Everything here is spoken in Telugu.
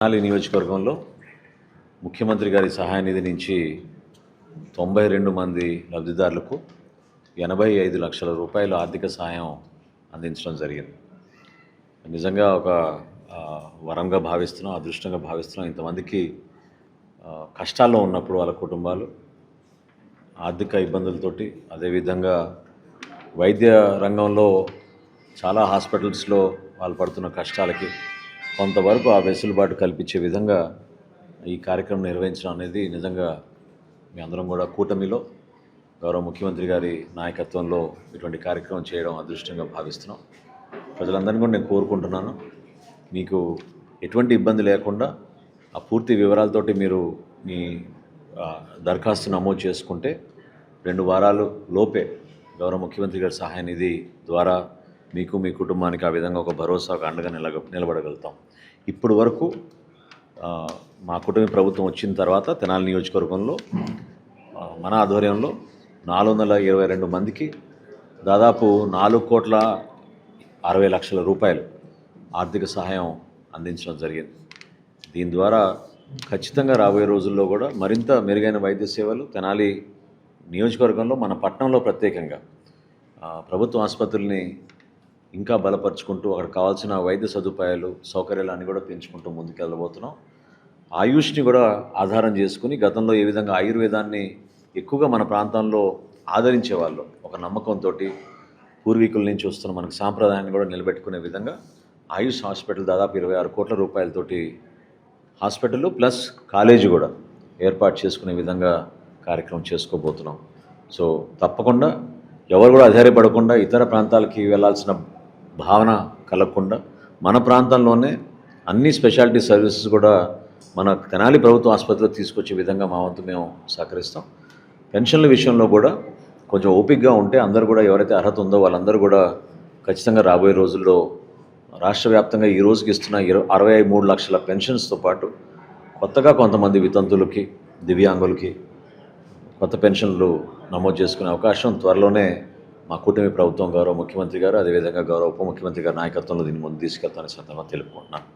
తెనాలి నియోజకవర్గంలో ముఖ్యమంత్రి గారి సహాయ నిధి నుంచి 92 మంది లబ్ధిదారులకు 85 లక్షల రూపాయల ఆర్థిక సహాయం అందించడం జరిగింది. నిజంగా ఒక వరంగా భావిస్తున్నాం, అదృష్టంగా భావిస్తున్నాం. ఇంతమందికి కష్టాల్లో ఉన్నప్పుడు వాళ్ళ కుటుంబాలు ఆర్థిక ఇబ్బందులతోటి, అదేవిధంగా వైద్య రంగంలో చాలా హాస్పిటల్స్లో వాళ్ళు పడుతున్న కష్టాలకి కొంతవరకు ఆ వెసులుబాటు కల్పించే విధంగా ఈ కార్యక్రమం నిర్వహించడం అనేది నిజంగా మీ అందరం కూడా కూటమిలో గౌరవ ముఖ్యమంత్రి గారి నాయకత్వంలో ఇటువంటి కార్యక్రమం చేయడం అదృష్టంగా భావిస్తున్నాం. ప్రజలందరినీ కూడా నేను కోరుకుంటున్నాను, మీకు ఎటువంటి ఇబ్బంది లేకుండా ఆ పూర్తి వివరాలతోటి మీరు మీ దరఖాస్తు నమోదు చేసుకుంటే 2 వారాలు లోపే గౌరవ ముఖ్యమంత్రి గారి సహాయ నిధి ద్వారా మీకు మీ కుటుంబానికి ఆ విధంగా ఒక భరోసాకు అండగా నిలబడగలుగుతాం. ఇప్పుడు వరకు మా కుటుంబ ప్రభుత్వం వచ్చిన తర్వాత తెనాలి నియోజకవర్గంలో మన ఆధ్వర్యంలో 422 మందికి దాదాపు 4,60,00,000 రూపాయలు ఆర్థిక సహాయం అందించడం జరిగింది. దీని ద్వారా ఖచ్చితంగా రాబోయే రోజుల్లో కూడా మరింత మెరుగైన వైద్య సేవలు తెనాలి నియోజకవర్గంలో, మన పట్టణంలో ప్రత్యేకంగా ప్రభుత్వ ఆసుపత్రుల్ని ఇంకా బలపరుచుకుంటూ అక్కడ కావాల్సిన వైద్య సదుపాయాలు, సౌకర్యాలు అన్నీ కూడా పెంచుకుంటూ ముందుకెళ్ళబోతున్నాం. ఆయుష్ని కూడా ఆధారం చేసుకుని గతంలో ఏ విధంగా ఆయుర్వేదాన్ని ఎక్కువగా మన ప్రాంతంలో ఆదరించేవాళ్ళు ఒక నమ్మకంతో పూర్వీకుల నుంచి వస్తున్న మనకు సాంప్రదాయాన్ని కూడా నిలబెట్టుకునే విధంగా ఆయుష్ హాస్పిటల్ దాదాపు 26 కోట్ల రూపాయలతోటి హాస్పిటల్ ప్లస్ కాలేజీ కూడా ఏర్పాటు చేసుకునే విధంగా కార్యక్రమం చేసుకోబోతున్నాం. సో తప్పకుండా ఎవరు కూడా ఆధారపడకుండా ఇతర ప్రాంతాలకి వెళ్ళాల్సిన భావన కలగకుండా మన ప్రాంతంలోనే అన్ని స్పెషాలిటీ సర్వీసెస్ కూడా మన తెనాలి ప్రభుత్వ ఆసుపత్రిలో తీసుకొచ్చే విధంగా మా వంతు మేము సహకరిస్తాం. పెన్షన్ల విషయంలో కూడా కొంచెం ఓపికగా ఉంటే అందరూ కూడా ఎవరైతే అర్హత ఉందో వాళ్ళందరూ కూడా ఖచ్చితంగా రాబోయే రోజుల్లో రాష్ట్ర వ్యాప్తంగా ఈ రోజుకి ఇస్తున్న 63 లక్షల పెన్షన్స్తో పాటు కొత్తగా కొంతమంది వితంతులకి, దివ్యాంగులకి కొత్త పెన్షన్లు నమోదు చేసుకునే అవకాశం త్వరలోనే మా కూటమి ప్రభుత్వం, గౌరవ ముఖ్యమంత్రి గారు, అదేవిధంగా గౌరవ ఉప ముఖ్యమంత్రి గారి నాయకత్వంలో దీన్ని ముందు తీసుకెళ్తానని సందర్భంగా తెలుపుకుంటున్నాను.